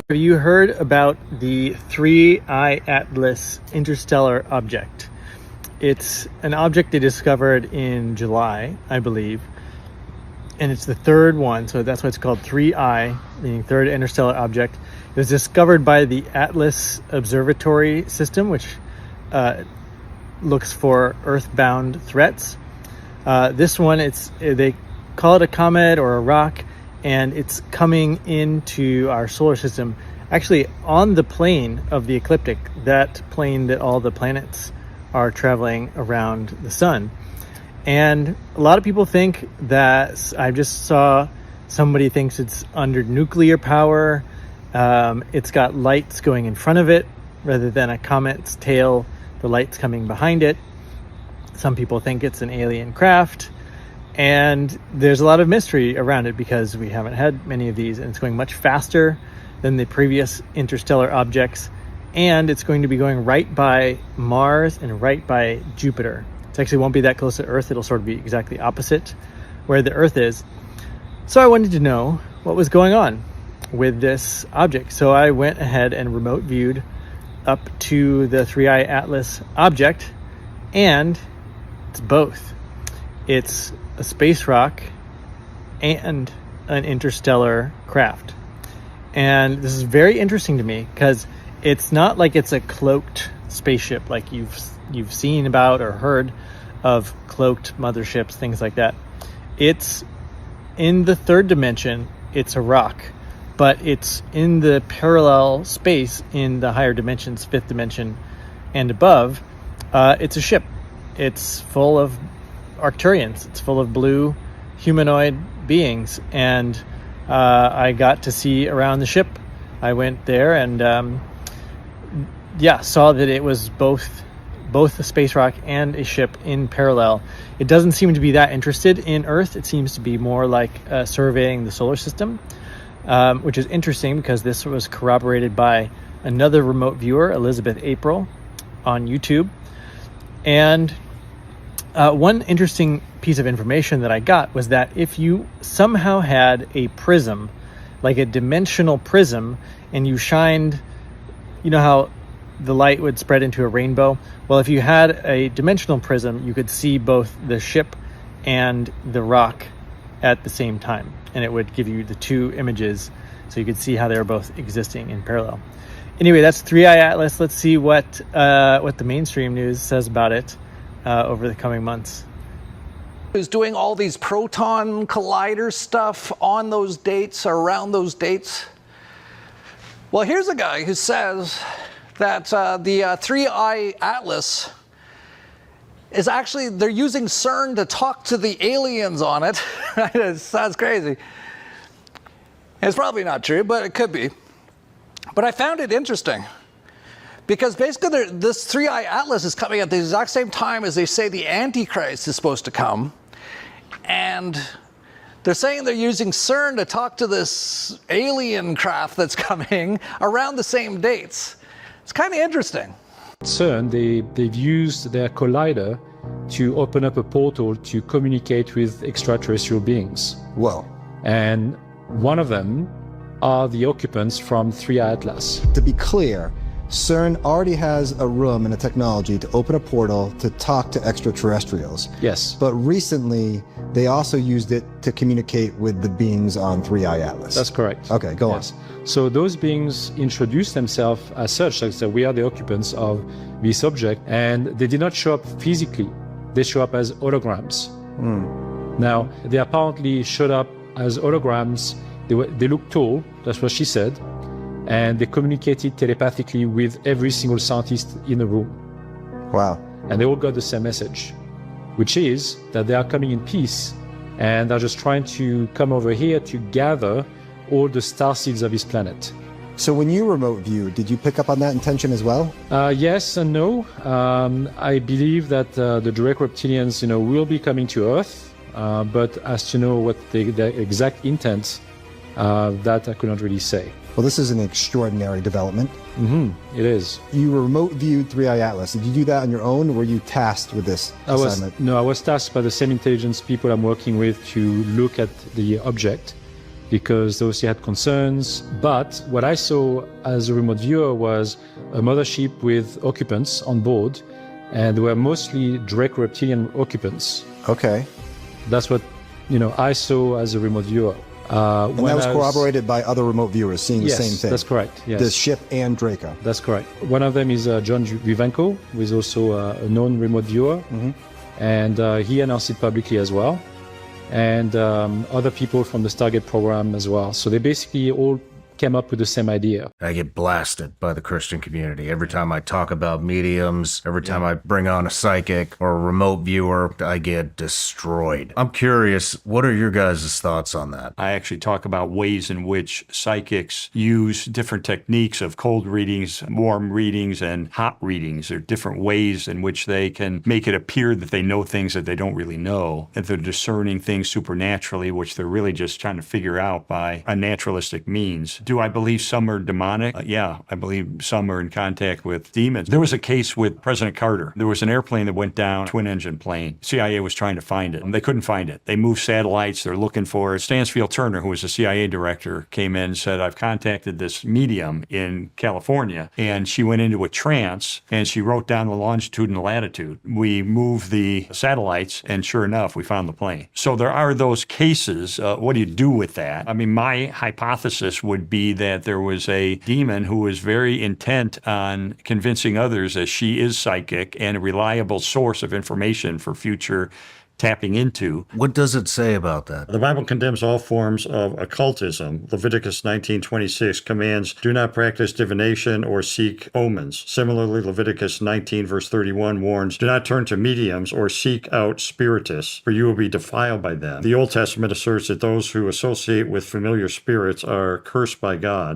Have you heard about the 3I Atlas interstellar object? It's an object they discovered in July, I believe, and it's the third one, so that's why it's called 3I, meaning third interstellar object. It was discovered by the Atlas Observatory System, which looks for earthbound threats. This one, they call it a comet or a rock, and it's coming into our solar system, actually on the plane of the ecliptic, that plane that all the planets are traveling around the sun. And a lot of people think that, I just saw somebody thinks it's under nuclear power. It's got lights going in front of it rather than a comet's tail, the lights coming behind it. Some people think it's an alien craft. And there's a lot of mystery around it because we haven't had many of these, and it's going much faster than the previous interstellar objects. And it's going to be going right by Mars and right by Jupiter. It actually won't be that close to Earth. It'll sort of be exactly opposite where the Earth is. So I wanted to know what was going on with this object. So I went ahead and remote viewed up to the 3I Atlas object, and it's both. It's a space rock and an interstellar craft. And this is very interesting to me because it's not like it's a cloaked spaceship like you've seen about or heard of cloaked motherships, things like that. It's in the third dimension, it's a rock, but it's in the parallel space in the higher dimensions, fifth dimension and above. It's a ship. It's full of Arcturians. It's full of blue humanoid beings, and I got to see around the ship. I went there and saw that it was both a space rock and a ship in parallel. It doesn't seem to be that interested in Earth. It seems to be more like surveying the solar system, which is interesting because this was corroborated by another remote viewer, Elizabeth April, on YouTube. And one interesting piece of information that I got was that if you somehow had a prism, like a dimensional prism, and you shined, you know how the light would spread into a rainbow? Well, if you had a dimensional prism, you could see both the ship and the rock at the same time, and it would give you the two images, so you could see how they were both existing in parallel. Anyway, that's 3I Atlas. Let's see what the mainstream news says about it over the coming months. Who's doing all these proton collider stuff on those dates or around those dates? Well, here's a guy who says that the 3I Atlas is actually, they're using CERN to talk to the aliens on it. It sounds crazy. It's probably not true, but it could be. But I found it interesting, because basically this 3I Atlas is coming at the exact same time as they say the Antichrist is supposed to come. And they're saying they're using CERN to talk to this alien craft that's coming around the same dates. It's kind of interesting. CERN, they've used their collider to open up a portal to communicate with extraterrestrial beings. Whoa. And one of them are the occupants from 3I Atlas. To be clear, CERN already has a room and a technology to open a portal to talk to extraterrestrials. Yes. But recently, they also used it to communicate with the beings on 3I Atlas. That's correct. Okay, go on. So those beings introduced themselves as such, like so we are the occupants of this object, and they did not show up physically. They show up as holograms. Now, they apparently showed up as holograms. They look tall, that's what she said, and they communicated telepathically with every single scientist in the room. Wow. And they all got the same message, which is that they are coming in peace, and they're just trying to come over here to gather all the star seeds of this planet. So when you remote view, did you pick up on that intention as well? Yes and no. I believe that the direct reptilians, will be coming to Earth, but as to know what the exact intent, that I could not really say. Well, this is an extraordinary development. It is. You remote viewed 3I Atlas. Did you do that on your own, or were you tasked with this assignment? I was tasked by the same intelligence people I'm working with to look at the object because they obviously had concerns. But what I saw as a remote viewer was a mothership with occupants on board, and they were mostly Draco reptilian occupants. Okay. That's what I saw as a remote viewer. And that was corroborated by other remote viewers seeing the same thing. That's correct. Yes. The ship and Draco. That's correct. One of them is John Vivenko, who is also a known remote viewer, and he announced it publicly as well. And other people from the Stargate program as well. So they basically all came up with the same idea. I get blasted by the Christian community. Every time I talk about mediums, every time I bring on a psychic or a remote viewer, I get destroyed. I'm curious, what are your guys' thoughts on that? I actually talk about ways in which psychics use different techniques of cold readings, warm readings, and hot readings. There are different ways in which they can make it appear that they know things that they don't really know, that they're discerning things supernaturally, which they're really just trying to figure out by a naturalistic means. Do I believe some are demonic? Yeah, I believe some are in contact with demons. There was a case with President Carter. There was an airplane that went down, twin-engine plane. CIA was trying to find it. They couldn't find it. They moved satellites. They're looking for it. Stansfield Turner, who was the CIA director, came in and said, I've contacted this medium in California. And she went into a trance, and she wrote down the longitude and latitude. We moved the satellites, and sure enough, we found the plane. So there are those cases. What do you do with that? I mean, my hypothesis would be that there was a demon who was very intent on convincing others that she is psychic and a reliable source of information for future tapping into. What does it say about that? The Bible condemns all forms of occultism. Leviticus 19:26 commands, do not practice divination or seek omens. Similarly, Leviticus 19 verse 31 warns, do not turn to mediums or seek out spiritists, for you will be defiled by them. The Old Testament asserts that those who associate with familiar spirits are cursed by God.